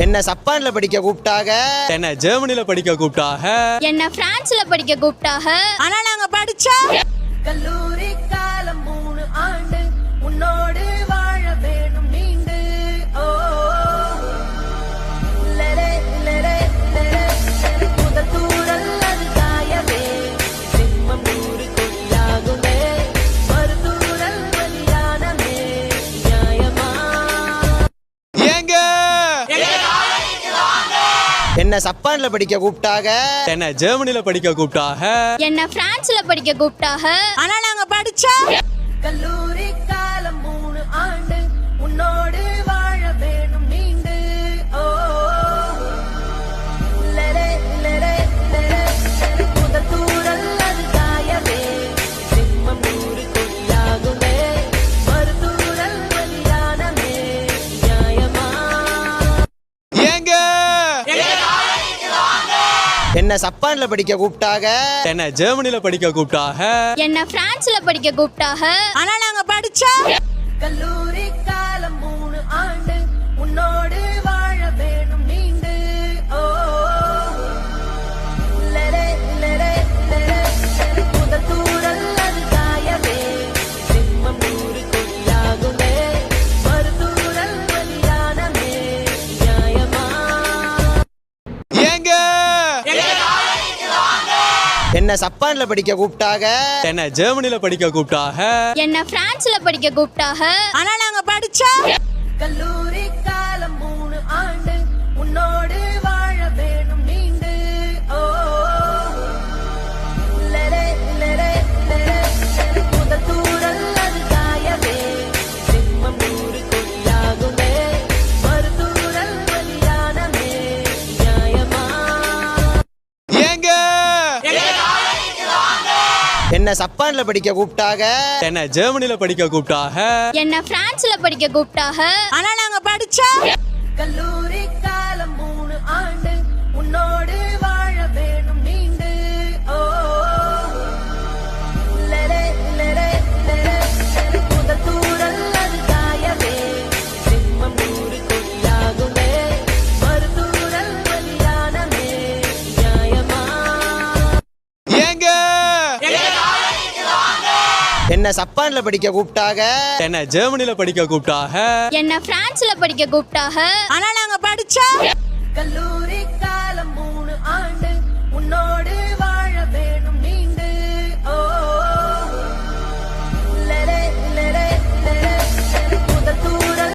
என்ன சப்பான்ல படிக்க கூப்பிட்டாங்க, என்ன ஜெர்மனில படிக்க கூப்பிட்டாக, என்ன பிரான்ஸ்ல படிக்க கூப்பிட்டாக. ஆனா நாங்க படிச்சா கல்லூரி காலம் 3 ஆண்டு உன்னோடு வாழ வேணும் நீண்டு. ஓ லரே லரே லரே முதல் தூரல் அது காயவே சிம்மம் 100 கொடியாகுமே மறுதூரல் வலியானமே நியாயமா. ஏங்க என்ன சப்பான்ல படிக்க கூப்பிட்டாங்க, என்ன ஜெர்மனில படிக்க கூப்பிட்டாக, என்ன பிரான்ஸ்ல படிக்க கூப்பிட்டாக. ஆனா நாங்க படிச்சா கல்லூரி காலம் 3 ஆண்டு உன்னோடு வாழ வேணும் நீண்டு. ஓ லரே லரே லரே முதல் தூரல் அது காயவே சிம்மம் 100 கொடியாகுமே மறுதூரல் வலியானமே நியாயமா. ஏங்க என்ன சப்பான்ல படிக்க கூப்பிட்டாங்க, என்ன ஜெர்மனில படிக்க கூப்பிட்டாக, என்ன பிரான்ஸ்ல படிக்க கூப்பிட்டாக. ஆனா நாங்க படிச்சா கல்லூரி காலம் 3 ஆண்டு உன்னோடு வாழ வேணும் நீண்டு. ஓ லரே லரே லரே முதல் தூரல் அது காயவே சிம்மம் 100 கொடியாகுமே மறுதூரல் வலியானமே நியாயமா. ஏங்க என்ன சப்பான்ல படிக்க கூப்பிட்டாங்க, என்ன ஜெர்மனில படிக்க கூப்பிட்டாக, என்ன பிரான்ஸ்ல படிக்க கூப்பிட்டாக. ஆனா நாங்க படிச்சா கல்லூரி காலம் 3 ஆண்டு உன்னோடு வாழ வேணும் நீண்டு. ஓ லரே லரே லரே முதல் தூரல் அது காயவே சிம்மம் 100 கொடியாகுமே மறுதூரல் வலியானமே நியாயமா. ஏங்க என்ன சப்பான்ல படிக்க கூப்பிட்டாங்க, என்ன ஜெர்மனில படிக்க கூப்பிட்டாக, என்ன பிரான்ஸ்ல படிக்க கூப்பிட்டாக. ஆனா நாங்க படிச்சா கல்லூரி காலம் 3 ஆண்டு உன்னோடு வாழ வேணும் நீண்டு. ஓ லரே லரே லரே முதல் தூரல் அது காயவே சிம்மம் 100 கொடியாகுமே மறுதூரல் வலியானமே நியாயமா. ஏங்க என்ன சப்பான்ல படிக்க கூப்பிட்டாங்க, என்ன ஜெர்மனில படிக்க கூப்பிட்டாக, என்ன பிரான்ஸ்ல படிக்க கூப்பிட்டாக. ஆனா நாங்க படிச்சா கல்லூரி காலம் 3 ஆண்டு உன்னோடு